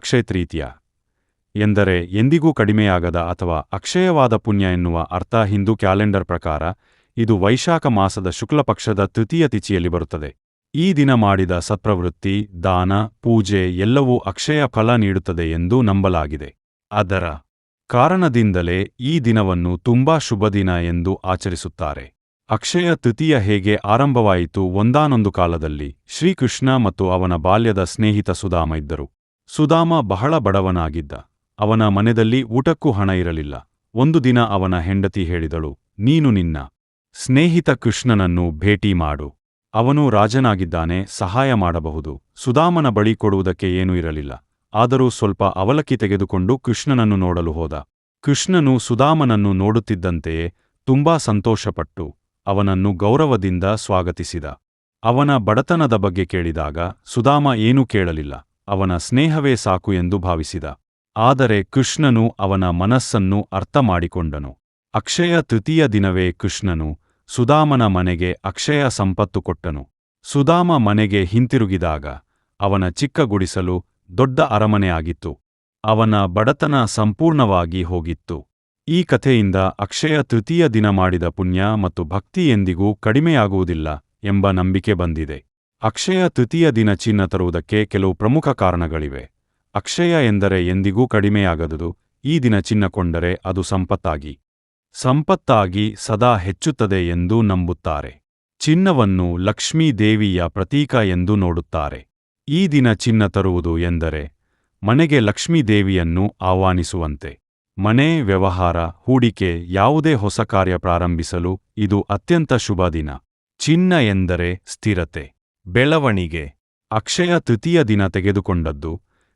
ಅಕ್ಷಯ ತೃತೀಯ ಎಂದರೆ ಎಂದಿಗೂ ಕಡಿಮೆಯಾಗದ ಅಥವಾ ಅಕ್ಷಯವಾದ ಪುಣ್ಯ ಎನ್ನುವ ಅರ್ಥ. ಹಿಂದೂ ಕ್ಯಾಲೆಂಡರ್ ಪ್ರಕಾರ ಇದು ವೈಶಾಖ ಮಾಸದ ಶುಕ್ಲಪಕ್ಷದ ತೃತೀಯ ತಿಥಿಯಲ್ಲಿ ಬರುತ್ತದೆ. ಈ ದಿನ ಮಾಡಿದ ಸತ್ಪ್ರವೃತ್ತಿ, ದಾನ, ಪೂಜೆ ಎಲ್ಲವೂ ಅಕ್ಷಯ ಫಲ ನೀಡುತ್ತದೆ ಎಂದು ನಂಬಲಾಗಿದೆ. ಅದರ ಕಾರಣದಿಂದಲೇ ಈ ದಿನವನ್ನು ತುಂಬಾ ಶುಭದಿನ ಎಂದು ಆಚರಿಸುತ್ತಾರೆ. ಅಕ್ಷಯ ತೃತೀಯ ಹೇಗೆ ಆರಂಭವಾಯಿತು? ಒಂದಾನೊಂದು ಕಾಲದಲ್ಲಿ ಶ್ರೀಕೃಷ್ಣ ಮತ್ತು ಅವನ ಬಾಲ್ಯದ ಸ್ನೇಹಿತ ಸುಧಾಮ ಇದ್ದರು. ಸುಧಾಮ ಬಹಳ ಬಡವನಾಗಿದ್ದ. ಅವನ ಮನೆಯಲ್ಲಿ ಊಟಕ್ಕೂ ಹಣ ಇರಲಿಲ್ಲ. ಒಂದು ದಿನ ಅವನ ಹೆಂಡತಿ ಹೇಳಿದಳು, ನೀನು ನಿನ್ನ ಸ್ನೇಹಿತ ಕೃಷ್ಣನನ್ನು ಭೇಟಿ ಮಾಡು. ಅವನು ರಾಜನಾಗಿದ್ದಾನೆ, ಸಹಾಯ ಮಾಡಬಹುದು. ಸುಧಾಮನ ಬಳಿ ಕೊಡುವುದಕ್ಕೆ ಏನೂ ಇರಲಿಲ್ಲ. ಆದರೂ ಸ್ವಲ್ಪ ಅವಲಕ್ಕಿ ತೆಗೆದುಕೊಂಡು ಕೃಷ್ಣನನ್ನು ನೋಡಲು ಹೋದ. ಕೃಷ್ಣನು ಸುಧಾಮನನ್ನು ನೋಡುತ್ತಿದ್ದಂತೆಯೇ ತುಂಬಾ ಸಂತೋಷಪಟ್ಟು ಅವನನ್ನು ಗೌರವದಿಂದ ಸ್ವಾಗತಿಸಿದ. ಅವನ ಬಡತನದ ಬಗ್ಗೆ ಕೇಳಿದಾಗ ಸುಧಾಮ ಏನೂ ಕೇಳಲಿಲ್ಲ. ಅವನ ಸ್ನೇಹವೇ ಸಾಕು ಎಂದು ಭಾವಿಸಿದ. ಆದರೆ ಕೃಷ್ಣನು ಅವನ ಮನಸ್ಸನ್ನು ಅರ್ಥ ಮಾಡಿಕೊಂಡನು. ಅಕ್ಷಯ ತೃತೀಯ ದಿನವೇ ಕೃಷ್ಣನು ಸುಧಾಮನ ಮನೆಗೆ ಅಕ್ಷಯ ಸಂಪತ್ತು ಕೊಟ್ಟನು. ಸುಧಾಮ ಮನೆಗೆ ಹಿಂತಿರುಗಿದಾಗ ಅವನ ಚಿಕ್ಕ ಗುಡಿಸಲು ದೊಡ್ಡ ಅರಮನೆ ಆಗಿತ್ತು. ಅವನ ಬಡತನ ಸಂಪೂರ್ಣವಾಗಿ ಹೋಗಿತ್ತು. ಈ ಕಥೆಯಿಂದ ಅಕ್ಷಯ ತೃತೀಯ ದಿನ ಮಾಡಿದ ಪುಣ್ಯ ಮತ್ತು ಭಕ್ತಿ ಎಂದಿಗೂ ಕಡಿಮೆಯಾಗುವುದಿಲ್ಲ ಎಂಬ ನಂಬಿಕೆ ಬಂದಿದೆ. ಅಕ್ಷಯ ತೃತೀಯ ದಿನ ಚಿನ್ನ ತರುವುದಕ್ಕೆ ಕೆಲವು ಪ್ರಮುಖ ಕಾರಣಗಳಿವೆ. ಅಕ್ಷಯ ಎಂದರೆ ಎಂದಿಗೂ ಕಡಿಮೆಯಾಗದುದು. ಈ ದಿನ ಚಿನ್ನ ಕೊಂಡರೆ ಅದು ಸಂಪತ್ತಾಗಿ ಸದಾ ಹೆಚ್ಚುತ್ತದೆ ಎಂದು ನಂಬುತ್ತಾರೆ. ಚಿನ್ನವನ್ನು ಲಕ್ಷ್ಮೀ ದೇವಿಯ ಪ್ರತೀಕ ಎಂದು ನೋಡುತ್ತಾರೆ. ಈ ದಿನ ಚಿನ್ನ ತರುವುದು ಎಂದರೆ ಮನೆಗೆ ಲಕ್ಷ್ಮೀ ದೇವಿಯನ್ನು ಆಹ್ವಾನಿಸುವಂತೆ. ಮನೆ, ವ್ಯವಹಾರ, ಹೂಡಿಕೆ, ಯಾವುದೇ ಹೊಸ ಕಾರ್ಯ ಪ್ರಾರಂಭಿಸಲು ಇದು ಅತ್ಯಂತ ಶುಭ ದಿನ. ಚಿನ್ನ ಎಂದರೆ ಸ್ಥಿರತೆ, ಬೆಳವಣಿಗೆ. ಅಕ್ಷಯ ತೃತೀಯ ದಿನ ತೆಗೆದುಕೊಂಡದ್ದು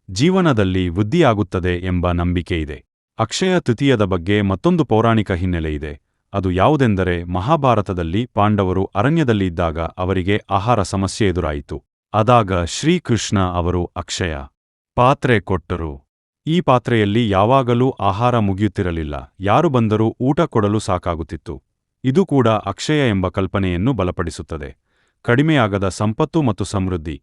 ಜೀವನದಲ್ಲಿ ವೃದ್ಧಿಯಾಗುತ್ತದೆ ಎಂಬ ನಂಬಿಕೆಯಿದೆ. ಅಕ್ಷಯ ತೃತೀಯದ ಬಗ್ಗೆ ಮತ್ತೊಂದು ಪೌರಾಣಿಕ ಹಿನ್ನೆಲೆ ಇದೆ. ಅದು ಯಾವುದೆಂದರೆ, ಮಹಾಭಾರತದಲ್ಲಿ ಪಾಂಡವರು ಅರಣ್ಯದಲ್ಲಿ ಇದ್ದಾಗ ಅವರಿಗೆ ಆಹಾರ ಸಮಸ್ಯೆ ಎದುರಾಯಿತು. ಆದಾಗ ಶ್ರೀಕೃಷ್ಣ ಅವರು ಅಕ್ಷಯ ಪಾತ್ರೆ ಕೊಟ್ಟರು. ಈ ಪಾತ್ರೆಯಲ್ಲಿ ಯಾವಾಗಲೂ ಆಹಾರ ಮುಗಿಯುತ್ತಿರಲಿಲ್ಲ. ಯಾರು ಬಂದರೂ ಊಟ ಕೊಡಲು ಸಾಕಾಗುತ್ತಿತ್ತು. ಇದು ಕೂಡ ಅಕ್ಷಯ ಎಂಬ ಕಲ್ಪನೆಯನ್ನು ಬಲಪಡಿಸುತ್ತದೆ. ಕಡಿಮೆಯಾಗದ ಸಂಪತ್ತು ಮತ್ತು ಸಮೃದ್ಧಿ.